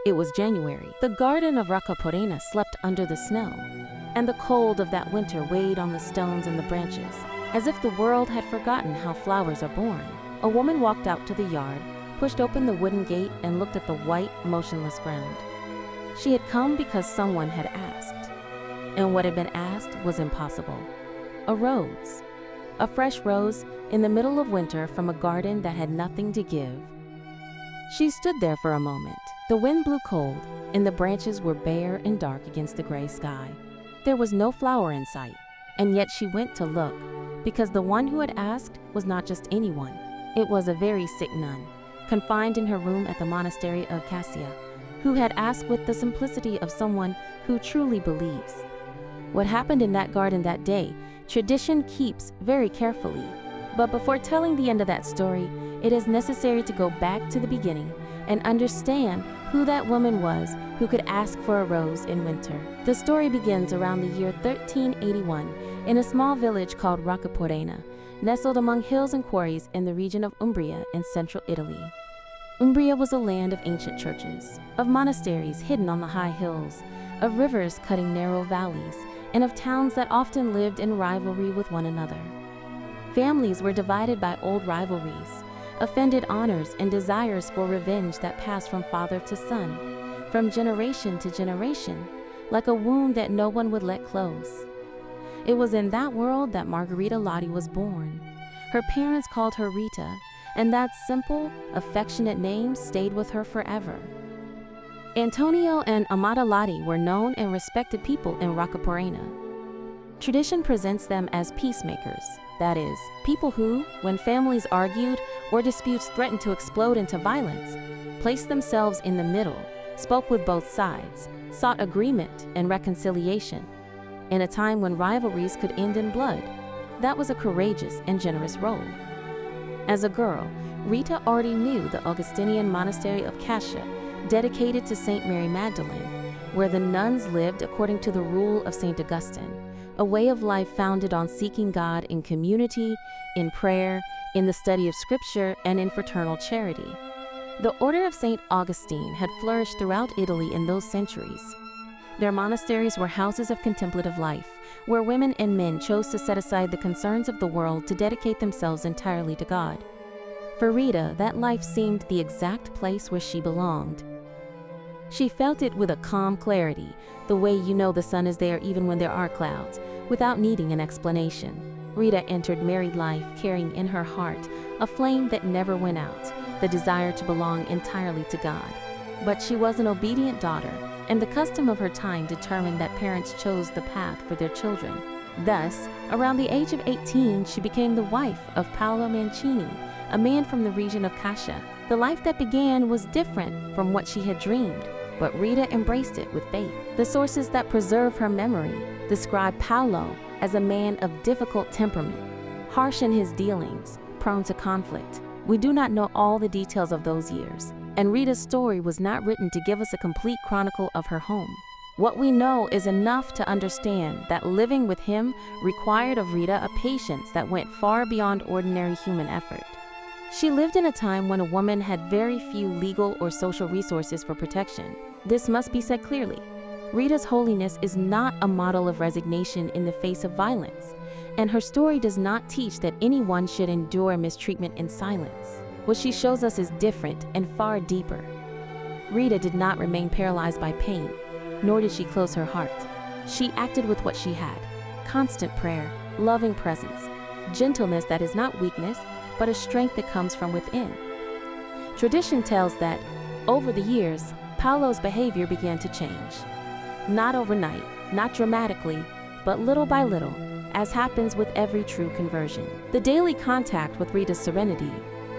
It was January. The garden of Roccaporena slept under the snow, and the cold of that winter weighed on the stones and the branches, as if the world had forgotten how flowers are born. A woman walked out to the yard, pushed open the wooden gate, and looked at the white, motionless ground. She had come because someone had asked, and what had been asked was impossible. A rose. A fresh rose in the middle of winter from a garden that had nothing to give. She stood there for a moment. The wind blew cold, and the branches were bare and dark against the gray sky. There was no flower in sight, and yet she went to look, because the one who had asked was not just anyone. It was a very sick nun, confined in her room at the monastery of Cascia, who had asked with the simplicity of someone who truly believes. What happened in that garden that day, tradition keeps very carefully. But before telling the end of that story, it is necessary to go back to the beginning and understand who that woman was who could ask for a rose in winter. The story begins around the year 1381 in a small village called Roccaporena, nestled among hills and quarries in the region of Umbria in central Italy. Umbria was a land of ancient churches, of monasteries hidden on the high hills, of rivers cutting narrow valleys, and of towns that often lived in rivalry with one another. Families were divided by old rivalries, offended honors and desires for revenge that passed from father to son, from generation to generation, like a wound that no one would let close. It was in that world that Margherita Lotti was born. Her parents called her Rita, and that simple, affectionate name stayed with her forever. Antonio and Amata Lotti were known and respected people in Roccaporena. Tradition presents them as peacemakers, that is, people who, when families argued or disputes threatened to explode into violence, placed themselves in the middle, spoke with both sides, sought agreement and reconciliation. In a time when rivalries could end in blood, that was a courageous and generous role. As a girl, Rita already knew the Augustinian monastery of Cascia, dedicated to Saint Mary Magdalene, where the nuns lived according to the rule of Saint Augustine, a way of life founded on seeking God in community, in prayer, in the study of Scripture, and in fraternal charity. The order of Saint Augustine had flourished throughout Italy in those centuries. Their monasteries were houses of contemplative life, where women and men chose to set aside the concerns of the world to dedicate themselves entirely to God. For Rita, that life seemed the exact place where she belonged. She felt it with a calm clarity, the way you know the sun is there even when there are clouds, without needing an explanation. Rita entered married life carrying in her heart a flame that never went out, the desire to belong entirely to God. But she was an obedient daughter, and the custom of her time determined that parents chose the path for their children. Thus, around the age of 18, she became the wife of Paolo Mancini, a man from the region of Cascia. The life that began was different from what she had dreamed, but Rita embraced it with faith. The sources that preserve her memory describe Paolo as a man of difficult temperament, harsh in his dealings, prone to conflict. We do not know all the details of those years, and Rita's story was not written to give us a complete chronicle of her home. What we know is enough to understand that living with him required of Rita a patience that went far beyond ordinary human effort. She lived in a time when a woman had very few legal or social resources for protection. This must be said clearly. Rita's holiness is not a model of resignation in the face of violence, and her story does not teach that anyone should endure mistreatment in silence. What she shows us is different and far deeper. Rita did not remain paralyzed by pain, nor did she close her heart. She acted with what she had: constant prayer, loving presence, gentleness that is not weakness, but a strength that comes from within. Tradition tells that, over the years, Paolo's behavior began to change. Not overnight, not dramatically, but little by little, as happens with every true conversion. The daily contact with Rita's serenity,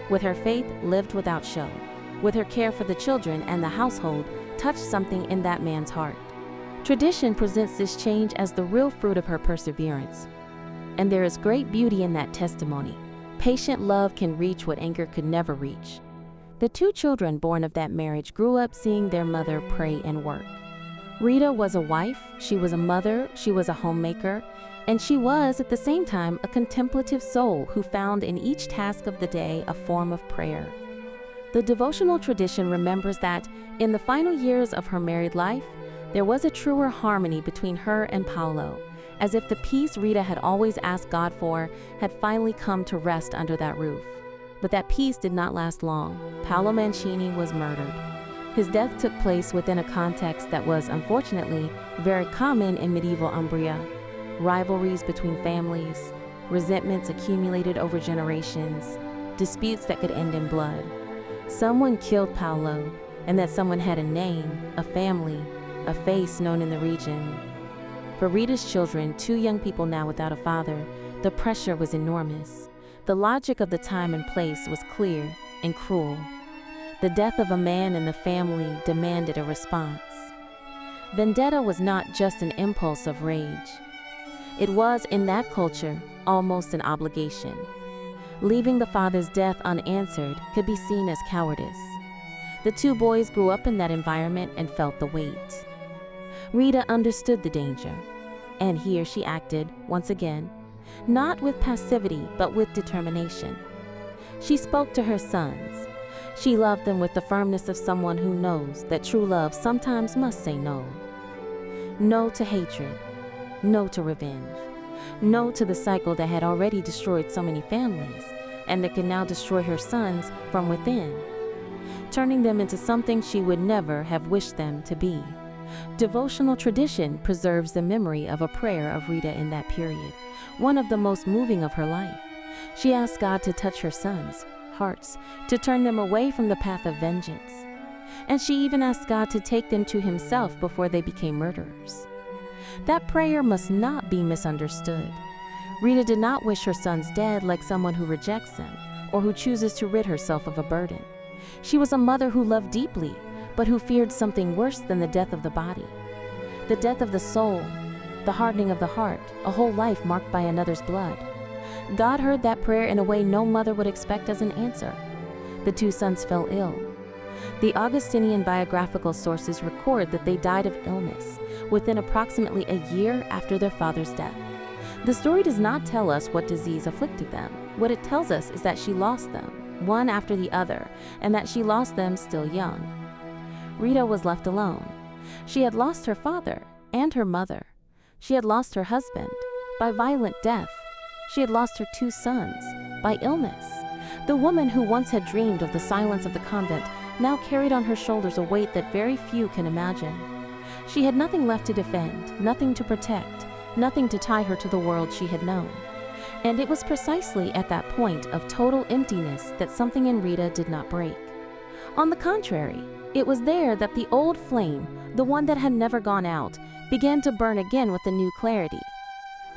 with her faith lived without show, with her care for the children and the household, touched something in that man's heart. Tradition presents this change as the real fruit of her perseverance. And there is great beauty in that testimony. Patient love can reach what anger could never reach. The two children born of that marriage grew up seeing their mother pray and work. Rita was a wife, she was a mother, she was a homemaker, and she was at the same time a contemplative soul who found in each task of the day a form of prayer. The devotional tradition remembers that, in the final years of her married life, there was a truer harmony between her and Paolo, as if the peace Rita had always asked God for had finally come to rest under that roof. But that peace did not last long. Paolo Mancini was murdered. His death took place within a context that was, unfortunately, very common in medieval Umbria. Rivalries between families, resentments accumulated over generations, disputes that could end in blood. Someone killed Paolo, and that someone had a name, a family, a face known in the region. For Rita's children, 2 young people now without a father, the pressure was enormous. The logic of the time and place was clear and cruel. The death of a man in the family demanded a response. Vendetta was not just an impulse of rage. It was, in that culture, almost an obligation. Leaving the father's death unanswered could be seen as cowardice. The 2 boys grew up in that environment and felt the weight. Rita understood the danger, and here she acted, once again, not with passivity, but with determination. She spoke to her sons. She loved them with the firmness of someone who knows that true love sometimes must say no. No to hatred. No to revenge. No to the cycle that had already destroyed so many families, and that could now destroy her sons from within, turning them into something she would never have wished them to be. Devotional tradition preserves the memory of a prayer of Rita in that period, one of the most moving of her life. She asked God to touch her sons' hearts, to turn them away from the path of vengeance. And she even asked God to take them to himself before they became murderers. That prayer must not be misunderstood. Rita did not wish her sons dead like someone who rejects them or who chooses to rid herself of a burden. She was a mother who loved deeply, but who feared something worse than the death of the body. The death of the soul, the hardening of the heart, a whole life marked by another's blood. God heard that prayer in a way no mother would expect as an answer. The 2 sons fell ill. The Augustinian biographical sources record that they died of illness within approximately a year after their father's death. The story does not tell us what disease afflicted them. What it tells us is that she lost them, one after the other, and that she lost them still young. Rita was left alone. She had lost her father and her mother. She had lost her husband by violent death. She had lost her 2 sons by illness. The woman who once had dreamed of the silence of the convent now carried on her shoulders a weight that very few can imagine. She had nothing left to defend, nothing to protect, nothing to tie her to the world she had known. And it was precisely at that point of total emptiness that something in Rita did not break. On the contrary, it was there that the old flame, the one that had never gone out, began to burn again with a new clarity.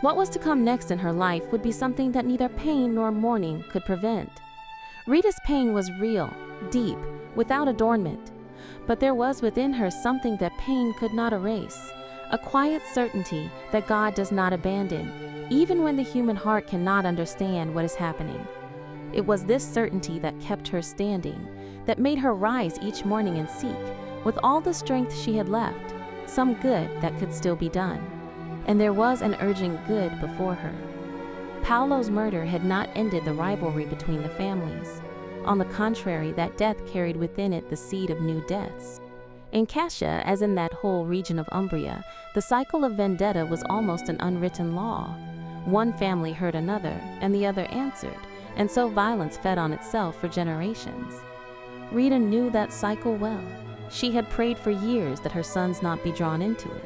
What was to come next in her life would be something that neither pain nor mourning could prevent. Rita's pain was real, deep, without adornment, but there was within her something that pain could not erase, a quiet certainty that God does not abandon, even when the human heart cannot understand what is happening. It was this certainty that kept her standing, that made her rise each morning and seek, with all the strength she had left, some good that could still be done. And there was an urgent good before her. Paolo's murder had not ended the rivalry between the families. On the contrary, that death carried within it the seed of new deaths. In Cascia, as in that whole region of Umbria, the cycle of vendetta was almost an unwritten law. One family hurt another, and the other answered, and so violence fed on itself for generations. Rita knew that cycle well. She had prayed for years that her sons not be drawn into it.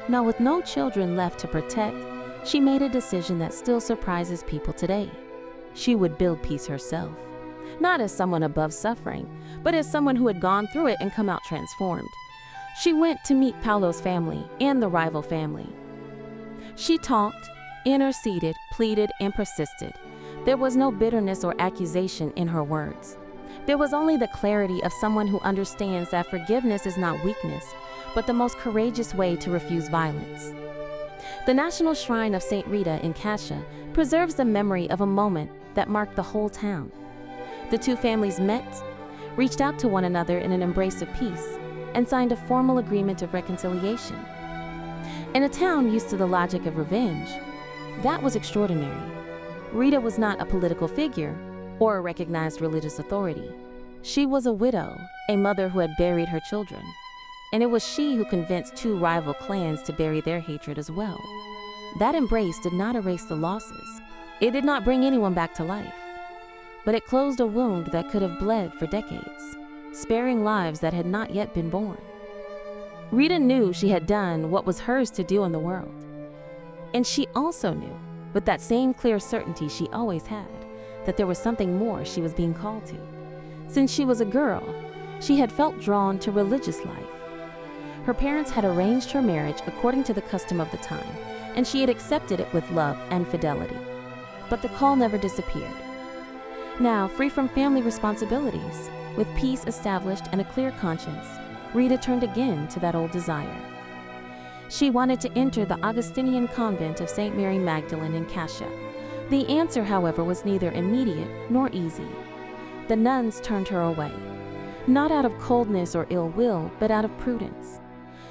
Now, with no children left to protect, she made a decision that still surprises people today. She would build peace herself. Not as someone above suffering, but as someone who had gone through it and come out transformed. She went to meet Paolo's family and the rival family. She talked, interceded, pleaded, and persisted. There was no bitterness or accusation in her words. There was only the clarity of someone who understands that forgiveness is not weakness, but the most courageous way to refuse violence. The National Shrine of Saint Rita in Cascia preserves the memory of a moment that marked the whole town. The 2 families met, reached out to one another in an embrace of peace, and signed a formal agreement of reconciliation. In a town used to the logic of revenge, that was extraordinary. Rita was not a political figure or a recognized religious authority. She was a widow, a mother who had buried her children, and it was she who convinced two rival clans to bury their hatred as well. That embrace did not erase the losses. It did not bring anyone back to life, but it closed a wound that could have bled for decades, sparing lives that had not yet been born. Rita knew she had done what was hers to do in the world, and she also knew, with that same clear certainty she always had, that there was something more she was being called to. Since she was a girl, she had felt drawn to religious life. Her parents had arranged her marriage according to the custom of the time, and she had accepted it with love and fidelity. But the call never disappeared. Now, free from family responsibilities, with peace established and a clear conscience, Rita turned again to that old desire. She wanted to enter the Augustinian convent of St. Mary Magdalene in Cascia. The answer, however, was neither immediate nor easy. The nuns turned her away, not out of coldness or ill will, but out of prudence.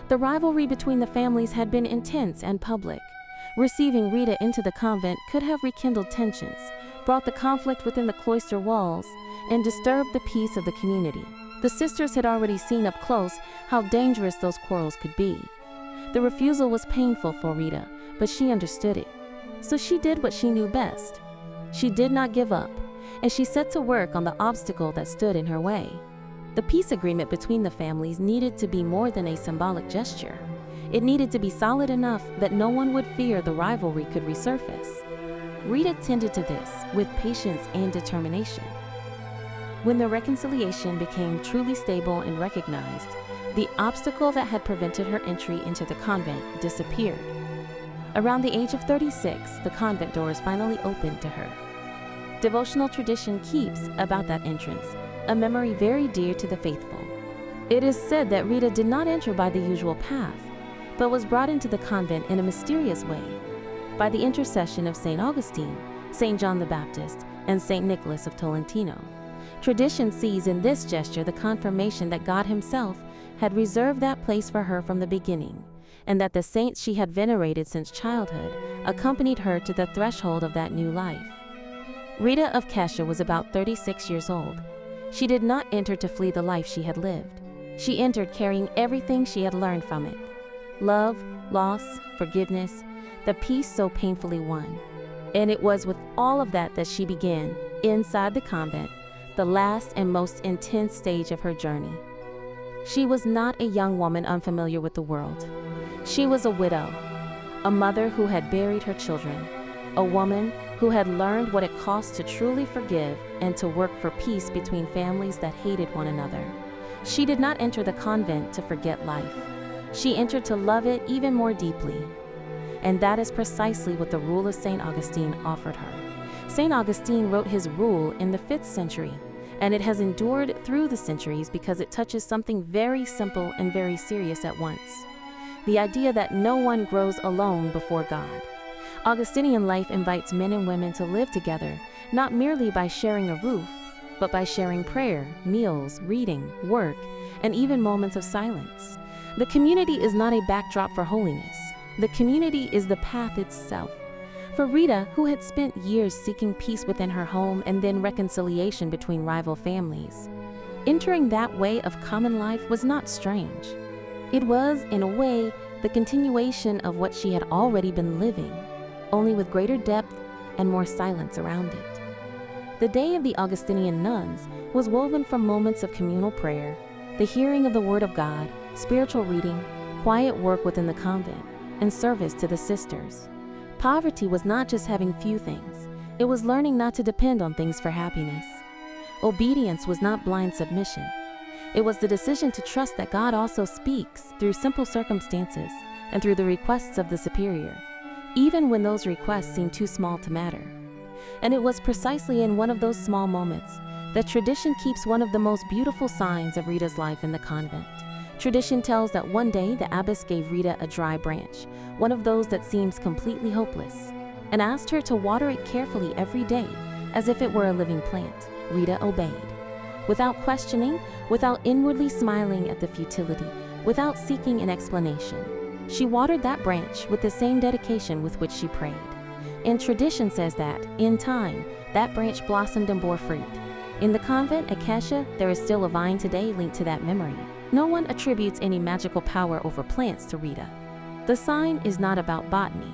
The rivalry between the families had been intense and public. Receiving Rita into the convent could have rekindled tensions, brought the conflict within the cloister walls, and disturbed the peace of the community. The sisters had already seen up close how dangerous those quarrels could be. The refusal was painful for Rita, but she understood it. So she did what she knew best. She did not give up, and she set to work on the obstacle that stood in her way. The peace agreement between the families needed to be more than a symbolic gesture. It needed to be solid enough that no one would fear the rivalry could resurface. Rita tended to this with patience and determination. When the reconciliation became truly stable and recognized, the obstacle that had prevented her entry into the convent disappeared. Around the age of 36, the convent doors finally opened to her. Devotional tradition keeps, about that entrance, a memory very dear to the faithful. It is said that Rita did not enter by the usual path, but was brought into the convent in a mysterious way, by the intercession of St. Augustine, St. John the Baptist, and St. Nicholas of Tolentino. Tradition sees in this gesture the confirmation that God himself had reserved that place for her from the beginning, and that the saints she had venerated since childhood accompanied her to the threshold of that new life. Rita of Cascia was about 36 years old. She did not enter to flee the life she had lived. She entered carrying everything she had learned from it: love, loss, forgiveness, the peace so painfully won. And it was with all of that that she began, inside the convent, the last and most intense stage of her journey. She was not a young woman unfamiliar with the world. She was a widow, a mother who had buried her children, a woman who had learned what it cost to truly forgive and to work for peace between families that hated one another. She did not enter the convent to forget life. She entered to love it even more deeply. And that is precisely what the rule of St. Augustine offered her. St. Augustine wrote his rule in the 5th century, and it has endured through the centuries because it touches something very simple and very serious at once: the idea that no one grows alone before God. Augustinian life invites men and women to live together, not merely by sharing a roof, but by sharing prayer, meals, reading, work, and even moments of silence. The community is not a backdrop for holiness. The community is the path itself. For Rita, who had spent years seeking peace within her home and then reconciliation between rival families, entering that way of common life was not strange. It was, in a way, the continuation of what she had already been living, only with greater depth and more silence around it. The day of the Augustinian nuns was woven from moments of communal prayer, the hearing of the Word of God, spiritual reading, quiet work within the convent, and service to the sisters. Poverty was not just having few things, it was learning not to depend on things for happiness. Obedience was not blind submission. It was the decision to trust that God also speaks through simple circumstances and through the requests of the superior, even when those requests seem too small to matter. And it was precisely in one of those small moments that tradition keeps one of the most beautiful signs of Rita's life in the convent. Tradition tells that one day the abbess gave Rita a dry branch, one of those that seems completely hopeless, and asked her to water it carefully every day, as if it were a living plant. Rita obeyed. Without questioning, without inwardly smiling at the futility, without seeking an explanation, she watered that branch with the same dedication with which she prayed. And tradition says that, in time, that branch blossomed and bore fruit. In the convent at Cascia, there is still a vine today linked to that memory. No one attributes any magical power over plants to Rita. The sign is not about botany.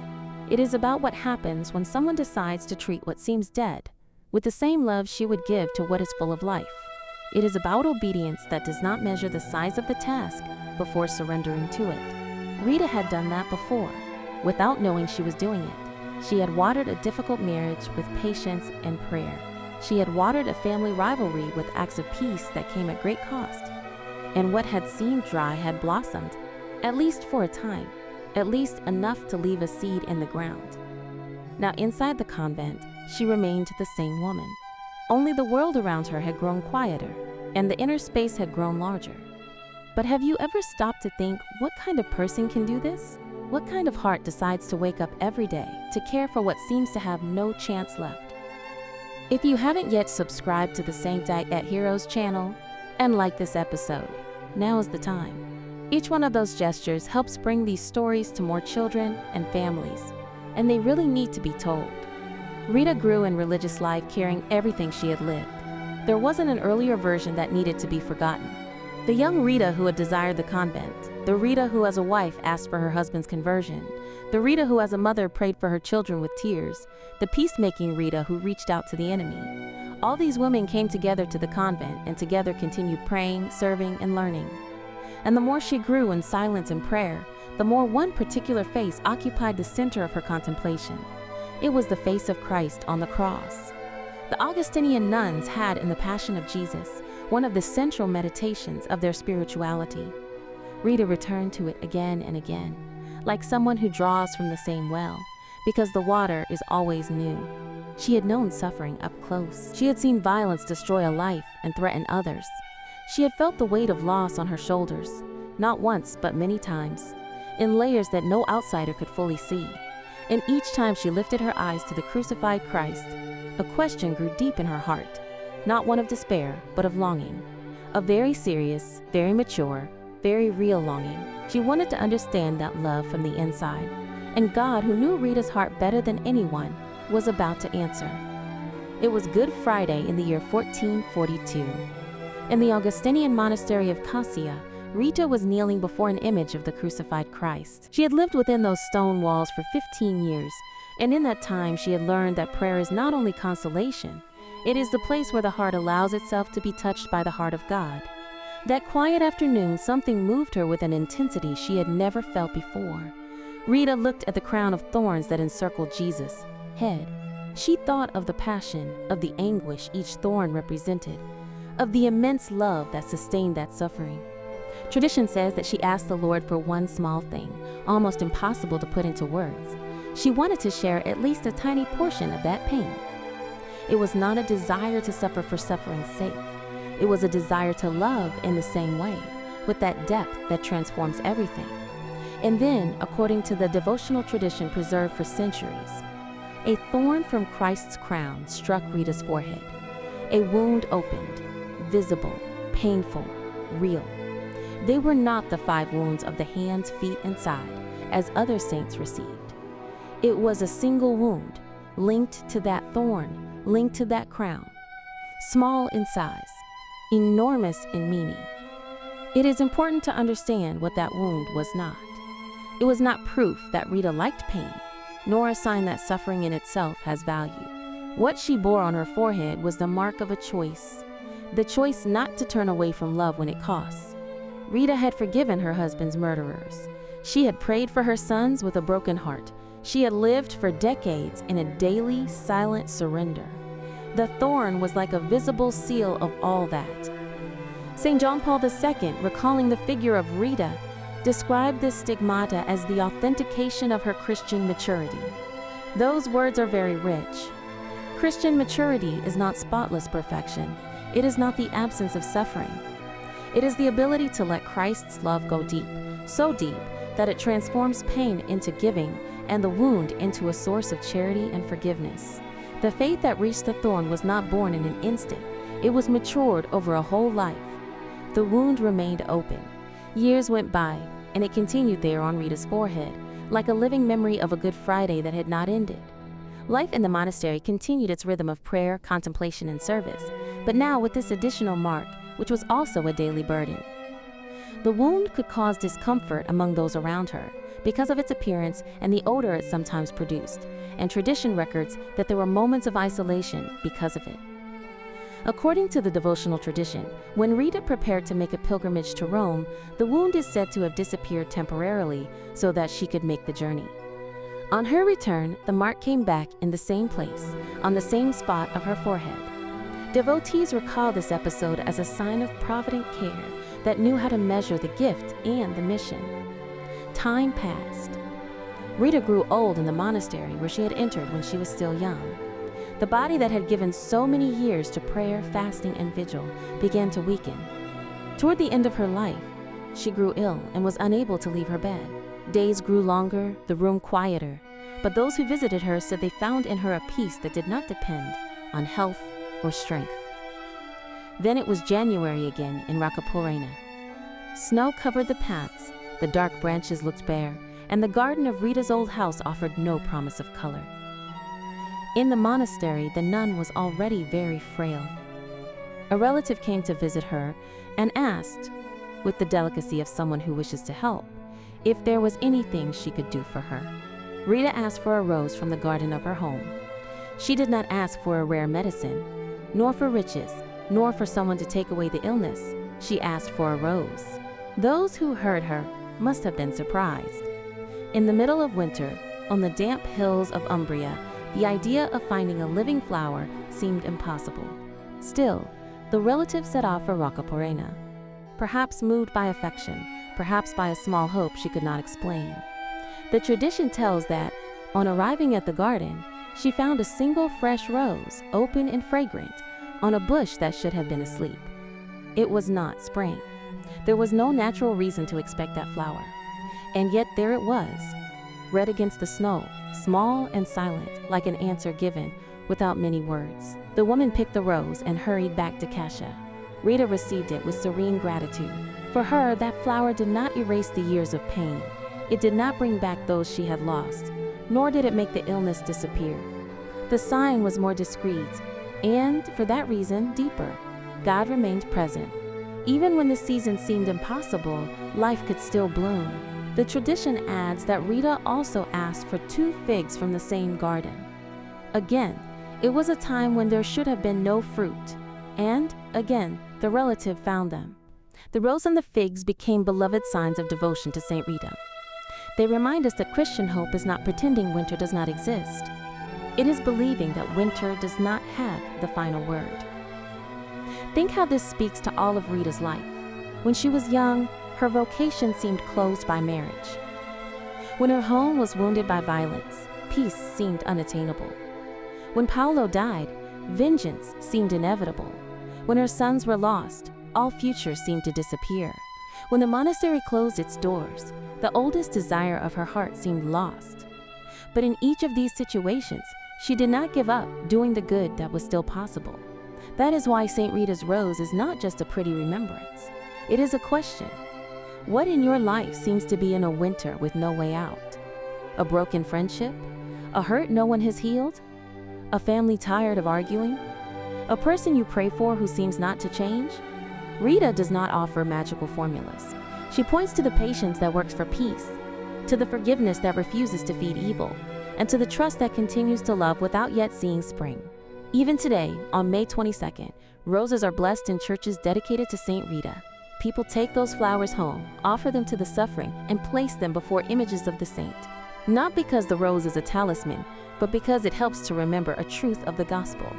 It is about what happens when someone decides to treat what seems dead with the same love she would give to what is full of life. It is about obedience that does not measure the size of the task before surrendering to it. Rita had done that before, without knowing she was doing it. She had watered a difficult marriage with patience and prayer. She had watered a family rivalry with acts of peace that came at great cost. And what had seemed dry had blossomed, at least for a time, at least enough to leave a seed in the ground. Now inside the convent, she remained the same woman. Only the world around her had grown quieter, and the inner space had grown larger. But have you ever stopped to think, what kind of person can do this? What kind of heart decides to wake up every day to care for what seems to have no chance left? If you haven't yet subscribed to the Sancti at Heroes channel and like this episode, now is the time. Each one of those gestures helps bring these stories to more children and families, and they really need to be told. Rita grew in religious life carrying everything she had lived. There wasn't an earlier version that needed to be forgotten. The young Rita who had desired the convent, the Rita who as a wife asked for her husband's conversion, the Rita who as a mother prayed for her children with tears, the peacemaking Rita who reached out to the enemy. All these women came together to the convent and together continued praying, serving, and learning. And the more she grew in silence and prayer, the more one particular face occupied the center of her contemplation. It was the face of Christ on the cross. The Augustinian nuns had in the Passion of Jesus one of the central meditations of their spirituality. Rita returned to it again and again, like someone who draws from the same well, because the water is always new. She had known suffering up close. She had seen violence destroy a life and threaten others. She had felt the weight of loss on her shoulders, not once but many times, in layers that no outsider could fully see. And each time she lifted her eyes to the crucified Christ, a question grew deep in her heart, not one of despair, but of longing. A very serious, very mature, very real longing. She wanted to understand that love from the inside, and God, who knew Rita's heart better than anyone, was about to answer. It was Good Friday in the year 1442. In the Augustinian monastery of Cascia, Rita was kneeling before an image of the crucified Christ. She had lived within those stone walls for 15 years, and in that time she had learned that prayer is not only consolation, it is the place where the heart allows itself to be touched by the heart of God. That quiet afternoon, something moved her with an intensity she had never felt before. Rita looked at the crown of thorns that encircled Jesus' head. She thought of the passion, of the anguish each thorn represented, of the immense love that sustained that suffering. Tradition says that she asked the Lord for one small thing, almost impossible to put into words. She wanted to share at least a tiny portion of that pain. It was not a desire to suffer for suffering's sake. It was a desire to love in the same way, with that depth that transforms everything. And then, according to the devotional tradition preserved for centuries, a thorn from Christ's crown struck Rita's forehead. A wound opened, visible, painful, real. They were not the 5 wounds of the hands, feet, and side, as other saints received. It was a single wound, linked to that thorn, linked to that crown. Small in size, enormous in meaning. It is important to understand what that wound was not. It was not proof that Rita liked pain, nor a sign that suffering in itself has value. What she bore on her forehead was the mark of a choice, the choice not to turn away from love when it costs. Rita had forgiven her husband's murderers. She had prayed for her sons with a broken heart. She had lived for decades in a daily, silent surrender. The thorn was like a visible seal of all that. St. John Paul II, recalling the figure of Rita, described this stigmata as the authentication of her Christian maturity. Those words are very rich. Christian maturity is not spotless perfection. It is not the absence of suffering. It is the ability to let Christ's love go deep, so deep that it transforms pain into giving and the wound into a source of charity and forgiveness. The faith that reached the thorn was not born in an instant. It was matured over a whole life. The wound remained open. Years went by, and it continued there on Rita's forehead, like a living memory of a Good Friday that had not ended. Life in the monastery continued its rhythm of prayer, contemplation, and service, but now with this additional mark, which was also a daily burden. The wound could cause discomfort among those around her because of its appearance and the odor it sometimes produced, and tradition records that there were moments of isolation because of it. According to the devotional tradition, when Rita prepared to make a pilgrimage to Rome, the wound is said to have disappeared temporarily so that she could make the journey. On her return, the mark came back in the same place, on the same spot of her forehead. Devotees recall this episode as a sign of provident care that knew how to measure the gift and the mission. Time passed. Rita grew old in the monastery where she had entered when she was still young. The body that had given so many years to prayer, fasting, and vigil began to weaken. Toward the end of her life, she grew ill and was unable to leave her bed. Days grew longer, the room quieter, but those who visited her said they found in her a peace that did not depend on health or strength. Then it was January again in Roccaporena. Snow covered the paths, the dark branches looked bare, and the garden of Rita's old house offered no promise of color. In the monastery, the nun was already very frail. A relative came to visit her and asked, with the delicacy of someone who wishes to help, if there was anything she could do for her. Rita asked for a rose from the garden of her home. She did not ask for a rare medicine, nor for riches, nor for someone to take away the illness. She asked for a rose. Those who heard her must have been surprised. In the middle of winter, on the damp hills of Umbria, the idea of finding a living flower seemed impossible. Still, the relative set off for Roccaporena, perhaps moved by affection, perhaps by a small hope she could not explain. The tradition tells that, on arriving at the garden, she found a single fresh rose, open and fragrant, on a bush that should have been asleep. It was not spring. There was no natural reason to expect that flower. And yet there it was, red against the snow, small and silent, like an answer given without many words. The woman picked the rose and hurried back to Cascia. Rita received it with serene gratitude. For her, that flower did not erase the years of pain. It did not bring back those she had lost, nor did it make the illness disappear. The sign was more discreet, and, for that reason, deeper. God remained present. Even when the season seemed impossible, life could still bloom. The tradition adds that Rita also asked for 2 figs from the same garden. Again, it was a time when there should have been no fruit, and, again, the relative found them. The rose and the figs became beloved signs of devotion to Saint Rita. They remind us that Christian hope is not pretending winter does not exist. It is believing that winter does not have the final word. Think how this speaks to all of Rita's life. When she was young, her vocation seemed closed by marriage. When her home was wounded by violence, peace seemed unattainable. When Paolo died, vengeance seemed inevitable. When her sons were lost, all future seemed to disappear. When the monastery closed its doors, the oldest desire of her heart seemed lost. But in each of these situations, she did not give up doing the good that was still possible. That is why Saint Rita's rose is not just a pretty remembrance. It is a question. What in your life seems to be in a winter with no way out? A broken friendship? A hurt no one has healed? A family tired of arguing? A person you pray for who seems not to change? Rita does not offer magical formulas. She points to the patience that works for peace, to the forgiveness that refuses to feed evil, and to the trust that continues to love without yet seeing spring. Even today, on May 22nd, roses are blessed in churches dedicated to Saint Rita. People take those flowers home, offer them to the suffering, and place them before images of the saint. Not because the rose is a talisman, but because it helps to remember a truth of the gospel.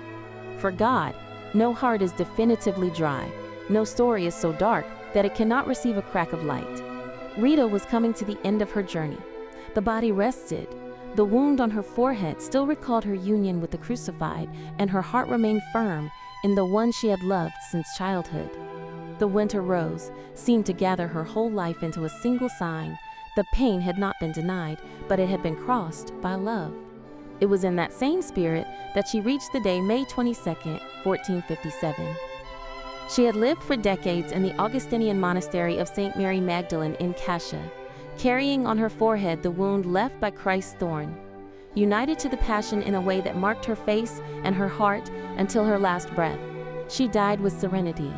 For God, no heart is definitively dry, no story is so dark that it cannot receive a crack of light. Rita was coming to the end of her journey. The body rested. The wound on her forehead still recalled her union with the crucified, and her heart remained firm in the one she had loved since childhood. The winter rose seemed to gather her whole life into a single sign. The pain had not been denied, but it had been crossed by love. It was in that same spirit that she reached the day May 22nd, 1457. She had lived for decades in the Augustinian monastery of St. Mary Magdalene in Cascia, carrying on her forehead the wound left by Christ's thorn, united to the passion in a way that marked her face and her heart until her last breath. She died with serenity,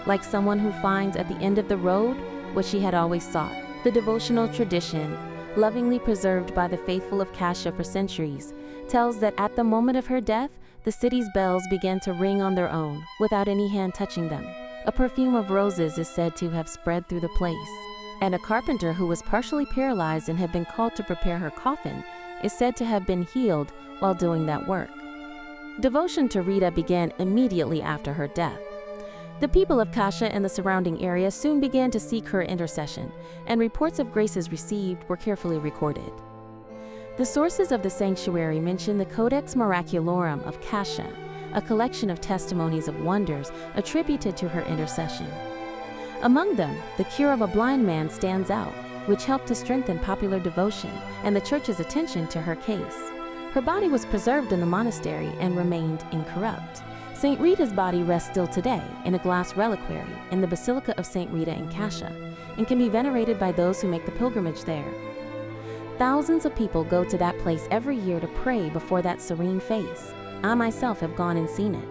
like someone who finds at the end of the road what she had always sought. The devotional tradition, lovingly preserved by the faithful of Cascia for centuries, tells that at the moment of her death, the city's bells began to ring on their own, without any hand touching them. A perfume of roses is said to have spread through the place, and a carpenter who was partially paralyzed and had been called to prepare her coffin is said to have been healed while doing that work. Devotion to Rita began immediately after her death. The people of Cascia and the surrounding area soon began to seek her intercession, and reports of graces received were carefully recorded. The sources of the sanctuary mention the Codex Miraculorum of Cascia, a collection of testimonies of wonders attributed to her intercession. Among them, the cure of a blind man stands out, which helped to strengthen popular devotion and the church's attention to her case. Her body was preserved in the monastery and remained incorrupt. Saint Rita's body rests still today in a glass reliquary in the Basilica of Saint Rita in Cascia and can be venerated by those who make the pilgrimage there. Thousands of people go to that place every year to pray before that serene face. I myself have gone and seen it.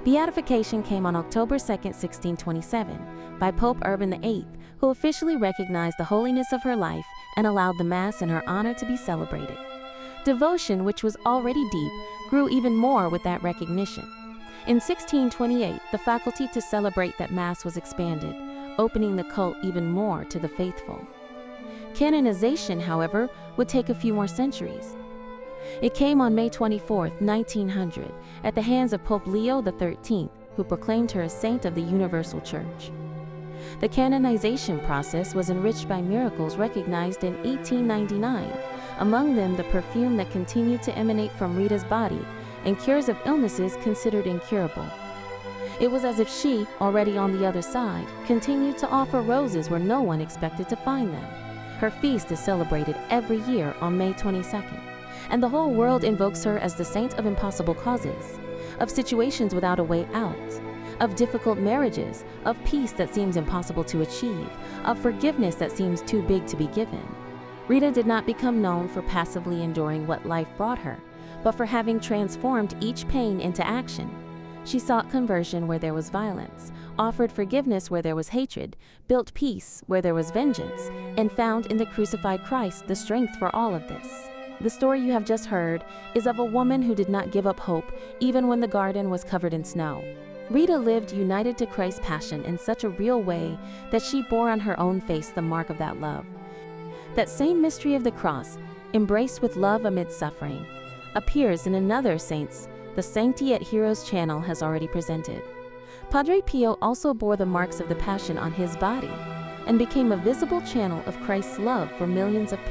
Beatification came on October 2, 1627, by Pope Urban VIII, who officially recognized the holiness of her life and allowed the Mass in her honor to be celebrated. Devotion, which was already deep, grew even more with that recognition. In 1628, the faculty to celebrate that Mass was expanded, opening the cult even more to the faithful. Canonization, however, would take a few more centuries. It came on May 24, 1900, at the hands of Pope Leo XIII, who proclaimed her a saint of the Universal Church. The canonization process was enriched by miracles recognized in 1899, among them the perfume that continued to emanate from Rita's body and cures of illnesses considered incurable. It was as if she, already on the other side, continued to offer roses where no one expected to find them. Her feast is celebrated every year on May 22nd, and the whole world invokes her as the saint of impossible causes, of situations without a way out, of difficult marriages, of peace that seems impossible to achieve, of forgiveness that seems too big to be given. Rita did not become known for passively enduring what life brought her, but for having transformed each pain into action. She sought conversion where there was violence, offered forgiveness where there was hatred, built peace where there was vengeance, and found in the crucified Christ the strength for all of this. The story you have just heard is of a woman who did not give up hope even when the garden was covered in snow. Rita lived united to Christ's passion in such a real way that she bore on her own face the mark of that love. That same mystery of the cross, embraced with love amid suffering, appears in another saint's the Sancti at Heroes channel has already presented. Padre Pio also bore the marks of the Passion on his body and became a visible channel of Christ's love for millions of people.